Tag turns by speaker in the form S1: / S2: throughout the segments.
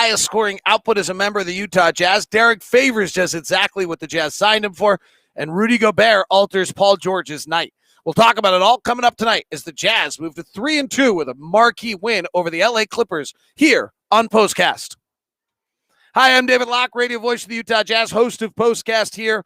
S1: highest scoring output as a member of the Utah Jazz. Derek Favors does exactly what the Jazz signed him for, and Rudy Gobert alters Paul George's night. We'll talk about it all coming up tonight as the Jazz move to 3-2 with a marquee win over the LA Clippers here on Postcast. Hi, I'm David Locke, radio voice of the Utah Jazz, host of Postcast here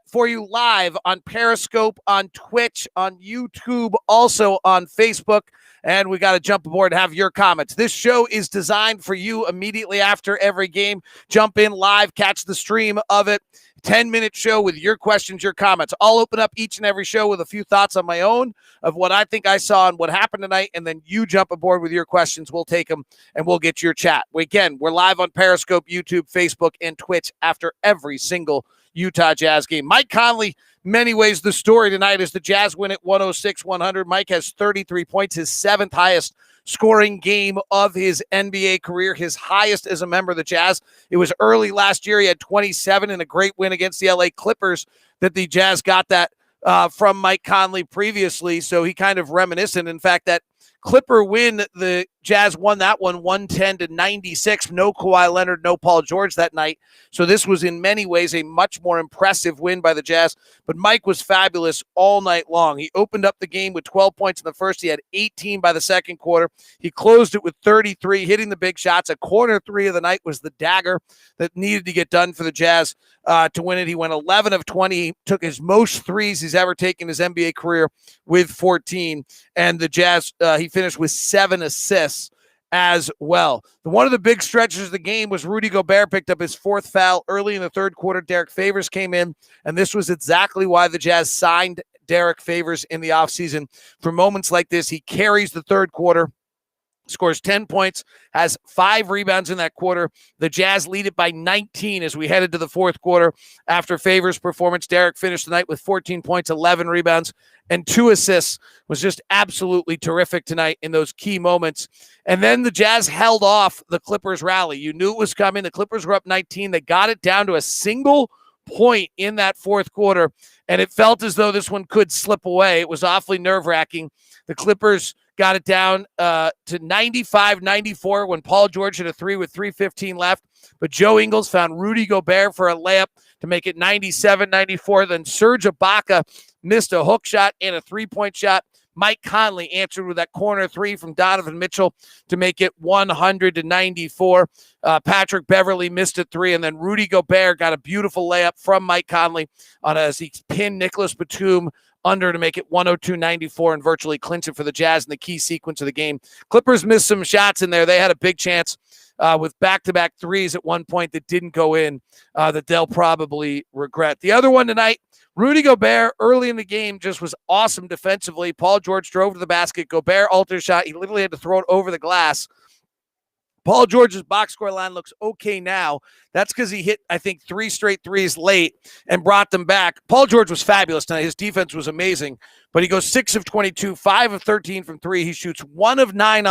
S1: for you live on Periscope, on Twitch, on YouTube, also on Facebook. And we got to jump aboard and have your comments. This show is designed for you immediately after every game. Jump in live, catch the stream of it. 10-minute show with your questions, your comments. I'll open up each and every show with a few thoughts on my own of what I think I saw and what happened tonight, and then you jump aboard with your questions. We'll take them, and we'll get your chat. Again, we're live on Periscope, YouTube, Facebook, and Twitch after every single Utah Jazz game. Mike Conley, many ways the story tonight is the Jazz win at 106-100. Mike has 33 points, his seventh highest scoring game of his NBA career, his highest as a member of the Jazz. It was early last year. He had 27 in a great win against the LA Clippers that the Jazz got that from Mike Conley previously, so he kind of reminiscent. In fact, that Clipper win, the Jazz won that one 110-96. No Kawhi Leonard, no Paul George that night. So this was in many ways a much more impressive win by the Jazz. But Mike was fabulous all night long. He opened up the game with 12 points in the first. He had 18 by the second quarter. He closed it with 33, hitting the big shots. A corner three of the night was the dagger that needed to get done for the Jazz to win it. He went 11 of 20. He took his most threes he's ever taken in his NBA career with 14. And the Jazz, he finished with 7 assists as well. One of the big stretches of the game was Rudy Gobert picked up his fourth foul early in the third quarter. Derek Favors came in, and this was exactly why the Jazz signed Derek Favors in the offseason. For moments like this, he carries the third quarter, scores 10 points, has 5 rebounds in that quarter. The Jazz lead it by 19 as we headed to the fourth quarter. After Favors' performance, Derek finished the night with 14 points, 11 rebounds, and 2 assists. Was just absolutely terrific tonight in those key moments. And then the Jazz held off the Clippers rally. You knew it was coming. The Clippers were up 19. They got it down to a single point in that fourth quarter, and it felt as though this one could slip away. It was awfully nerve-wracking. The Clippers got it down to 95-94 when Paul George hit a three with 3:15 left. But Joe Ingles found Rudy Gobert for a layup to make it 97-94. Then Serge Ibaka missed a hook shot and a three-point shot. Mike Conley answered with that corner three from Donovan Mitchell to make it 100-94. Patrick Beverley missed a three, and then Rudy Gobert got a beautiful layup from Mike Conley as he pinned Nicholas Batum under to make it 102-94 and virtually clinch it for the Jazz in the key sequence of the game. Clippers missed some shots in there. They had a big chance with back-to-back threes at one point that didn't go in that they'll probably regret. The other one tonight, Rudy Gobert early in the game just was awesome defensively. Paul George drove to the basket. Gobert altered shot. He literally had to throw it over the glass. Paul George's box score line looks okay now. That's because he hit, I think, 3 straight threes late and brought them back. Paul George was fabulous tonight. His defense was amazing, but he goes 6 of 22, 5 of 13 from 3. He shoots 1 of 9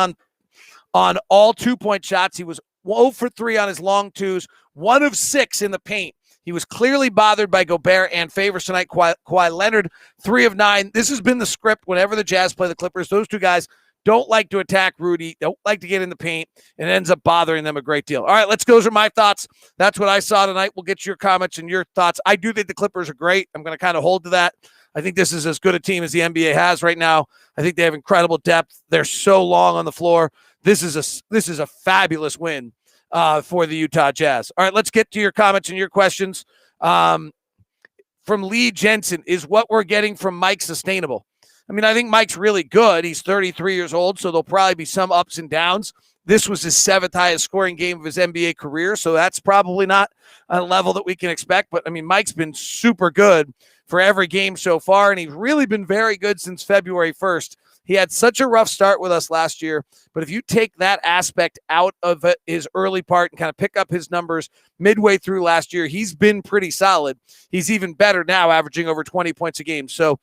S1: on all 2-point shots. He was 0 for 3 on his long twos, 1 of 6 in the paint. He was clearly bothered by Gobert and Favors tonight. Kawhi Leonard, 3 of 9. This has been the script whenever the Jazz play the Clippers. Those two guys don't like to attack Rudy, don't like to get in the paint, and it ends up bothering them a great deal. All right, those are my thoughts. That's what I saw tonight. We'll get your comments and your thoughts. I do think the Clippers are great. I'm going to kind of hold to that. I think this is as good a team as the NBA has right now. I think they have incredible depth. They're so long on the floor. This is a fabulous win for the Utah Jazz. All right, let's get to your comments and your questions. From Lee Jensen, is what we're getting from Mike sustainable? I mean, I think Mike's really good. He's 33 years old, so there'll probably be some ups and downs. This was his 7th highest scoring game of his NBA career, so that's probably not a level that we can expect. But, I mean, Mike's been super good for every game so far, and he's really been very good since February 1st. He had such a rough start with us last year, but if you take that aspect out of his early part and kind of pick up his numbers midway through last year, he's been pretty solid. He's even better now, averaging over 20 points a game. So,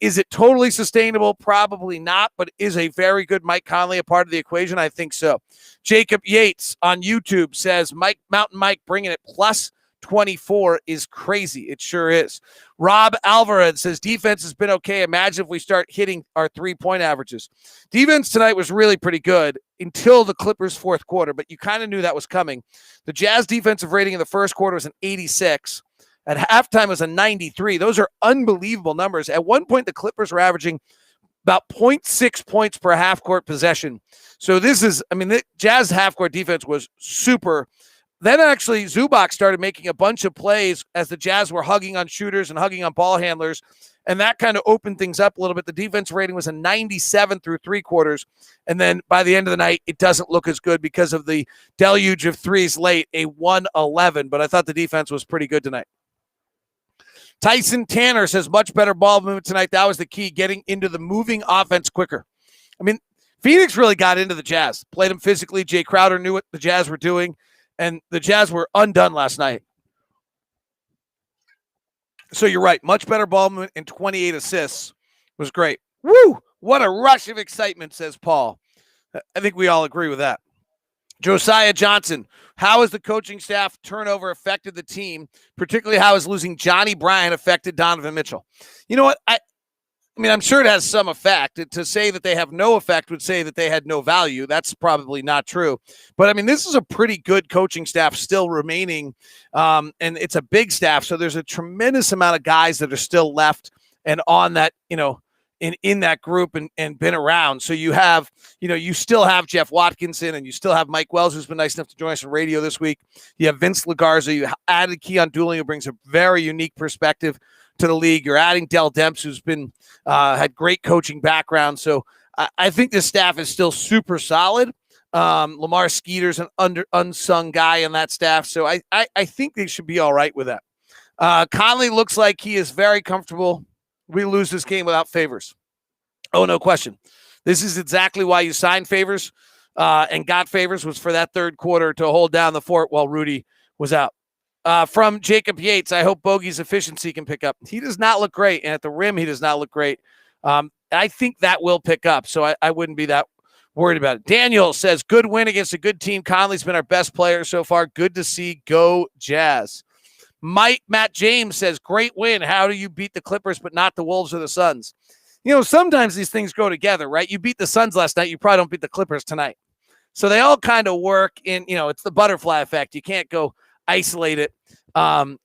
S1: is it totally sustainable? Probably not, but is a very good Mike Conley a part of the equation? I think so. Jacob Yates on YouTube says, Mountain Mike bringing it plus 24 is crazy. It sure is. Rob Alvarez says defense has been okay. Imagine if we start hitting our 3-point averages. Defense tonight was really pretty good until the Clippers' fourth quarter, but you kind of knew that was coming. The Jazz defensive rating in the first quarter was an 86. At halftime, it was a 93. Those are unbelievable numbers. At one point, the Clippers were averaging about 0.6 points per half-court possession. So this is, the Jazz half-court defense was super. Then actually Zubac started making a bunch of plays as the Jazz were hugging on shooters and hugging on ball handlers, and that kind of opened things up a little bit. The defense rating was a 97 through three quarters, and then by the end of the night, it doesn't look as good because of the deluge of threes late, a 111, but I thought the defense was pretty good tonight. Tyson Tanner says much better ball movement tonight. That was the key, getting into the moving offense quicker. Phoenix really got into the Jazz, played them physically. Jay Crowder knew what the Jazz were doing, and the Jazz were undone last night. So you're right. Much better ball movement and 28 assists was great. Woo! What a rush of excitement, says Paul. I think we all agree with that. Josiah Johnson, how has the coaching staff turnover affected the team? Particularly how has losing Johnny Bryant affected Donovan Mitchell? You know what? I'm sure it has some effect. To say that they have no effect would say that they had no value. That's probably not true. But, this is a pretty good coaching staff still remaining, and it's a big staff. So there's a tremendous amount of guys that are still left and on that, in that group and been around. So you have, you still have Jeff Watkinson, and you still have Mike Wells, who's been nice enough to join us on radio this week. You have Vince LaGarza. You added Keon Dooling, who brings a very unique perspective to the league. You're adding Dell Demps, who's been had great coaching background. So I think this staff is still super solid. Lamar Skeeter's an unsung guy in that staff. So I think they should be all right with that. Conley looks like he is very comfortable. We lose this game without Favors. Oh, no question. This is exactly why you signed Favors and got Favors, was for that third quarter to hold down the fort while Rudy was out. From Jacob Yates, I hope Bogey's efficiency can pick up. He does not look great, and at the rim, he does not look great. I think that will pick up, so I wouldn't be that worried about it. Daniel says, good win against a good team. Conley's been our best player so far. Good to see. Go Jazz. Matt James says, great win. How do you beat the Clippers but not the Wolves or the Suns? Sometimes these things go together, right? You beat the Suns last night. You probably don't beat the Clippers tonight. So they all kind of work in, it's the butterfly effect. You can't go isolate it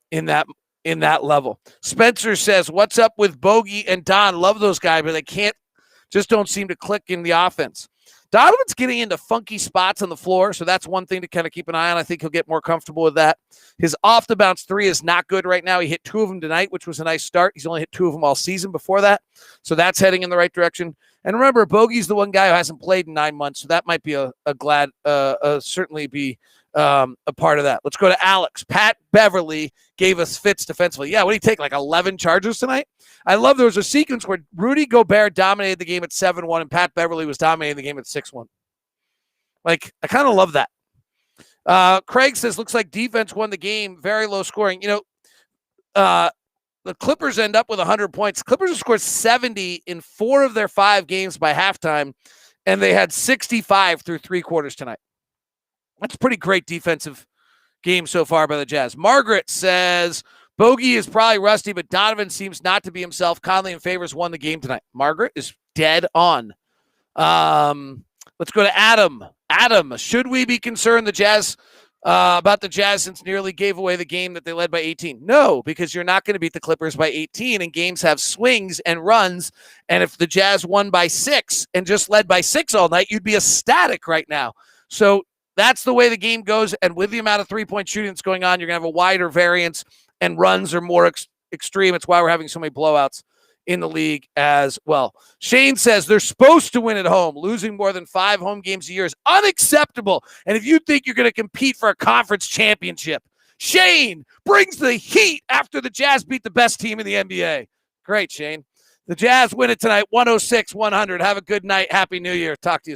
S1: in that level. Spencer says, what's up with Bogey and Don? Love those guys, but they just don't seem to click in the offense. Donovan's getting into funky spots on the floor, so that's one thing to kind of keep an eye on. I think he'll get more comfortable with that. His off-the-bounce three is not good right now. He hit 2 of them tonight, which was a nice start. He's only hit 2 of them all season before that, so that's heading in the right direction. And remember, Bogey's the one guy who hasn't played in 9 months, so that might be certainly be a part of that. Let's go to Alex. Pat Beverly gave us fits defensively. Yeah, what did he take, like 11 charges tonight? I love there was a sequence where Rudy Gobert dominated the game at 7-1 and Pat Beverly was dominating the game at 6-1. I kind of love that. Craig says, looks like defense won the game. Very low scoring. The Clippers end up with 100 points. Clippers have scored 70 in 4 of their 5 games by halftime, and they had 65 through 3 quarters tonight. That's a pretty great defensive game so far by the Jazz. Margaret says, Bogey is probably rusty, but Donovan seems not to be himself. Conley and Favors won the game tonight. Margaret is dead on. Let's go to Adam. Adam, should we be concerned about the Jazz since nearly gave away the game that they led by 18? No, because you're not going to beat the Clippers by 18, and games have swings and runs. And if the Jazz won by 6 and just led by 6 all night, you'd be ecstatic right now. So that's the way the game goes. And with the amount of 3-point shooting that's going on, you're going to have a wider variance, and runs are more extreme. It's why we're having so many blowouts in the league as well. Shane says they're supposed to win at home. Losing more than 5 home games a year is unacceptable. And if you think you're going to compete for a conference championship, Shane brings the heat after the Jazz beat the best team in the NBA. Great, Shane. The Jazz win it tonight, 106-100. Have a good night. Happy New Year. Talk to you soon.